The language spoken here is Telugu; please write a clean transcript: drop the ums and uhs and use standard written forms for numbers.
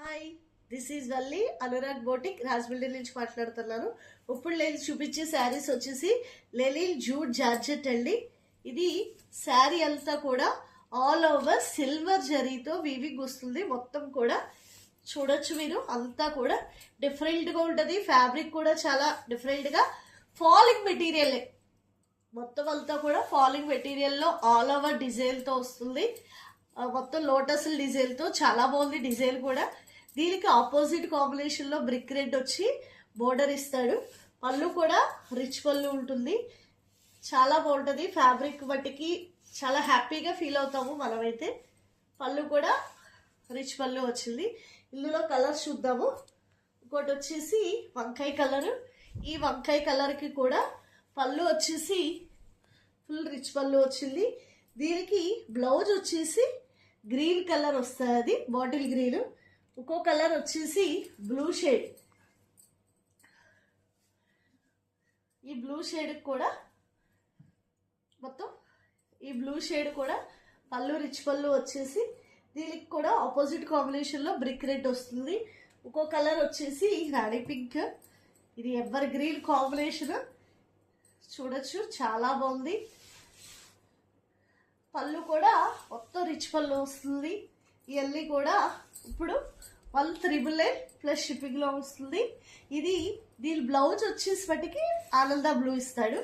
Hi, this is Valli Anurag boutique Rajahmundry నుంచి మాట్లాడుతున్నాను. ఇప్పుడు నేను చూపించే శారీస్ వచ్చేసి లెనిన్ జూట్ జార్జెట్ అండి. ఇది శారీ అంతా కూడా ఆల్ ఓవర్ సిల్వర్ జరీతో వీవింగ్ వస్తుంది. మొత్తం కూడా చూడొచ్చు మీరు, అంతా కూడా డిఫరెంట్గా ఉంటుంది. ఫ్యాబ్రిక్ కూడా చాలా డిఫరెంట్గా ఫాలింగ్ మెటీరియల్, మొత్తం అంతా కూడా ఫాలింగ్ మెటీరియల్లో ఆల్ ఓవర్ డిజైన్తో వస్తుంది. మొత్తం లోటస్ డిజైన్తో చాలా బాగుంది. డిజైన్ కూడా దీనికి ఆపోజిట్ కాంబినేషన్లో బ్రిక్ రెడ్ వచ్చి బోర్డర్ ఇస్తాడు. పళ్ళు కూడా రిచ్ పళ్ళు ఉంటుంది, చాలా బాగుంటుంది. ఫ్యాబ్రిక్ బట్టికి చాలా హ్యాపీగా ఫీల్ అవుతాము మనమైతే. పళ్ళు కూడా రిచ్ పళ్ళు వచ్చింది. ఇందులో కలర్స్ చూద్దాము. ఇంకోటి వచ్చేసి వంకాయ కలరు. ఈ వంకాయ కలర్కి కూడా పళ్ళు వచ్చేసి ఫుల్ రిచ్ పళ్ళు వచ్చింది. దీనికి బ్లౌజ్ వచ్చేసి గ్రీన్ కలర్ వస్తుంది, బాటిల్ గ్రీన్. ఇంకో కలర్ వచ్చేసి బ్లూ షేడ్. ఈ బ్లూ షేడ్ కూడా మొత్తం ఈ బ్లూ షేడ్ కూడా పళ్ళు రిచ్ పళ్ళు వచ్చేసి దీనికి కూడా ఆపోజిట్ కాంబినేషన్లో బ్రిక్ రెడ్ వస్తుంది. ఇంకో కలర్ వచ్చేసి రాణి పింక్. ఇది ఎవర్ గ్రీన్ కాంబినేషన్, చూడొచ్చు చాలా బాగుంది. పళ్ళు కూడా మొత్తం రిచ్ పళ్ళు వస్తుంది. ఇవన్నీ కూడా ఇప్పుడు 1,999 ప్లస్ షిప్పింగ్లో వస్తుంది. ఇది దీని బ్లౌజ్ వచ్చేసి బట్టికి ఆనంద బ్లూ ఇస్తాడు.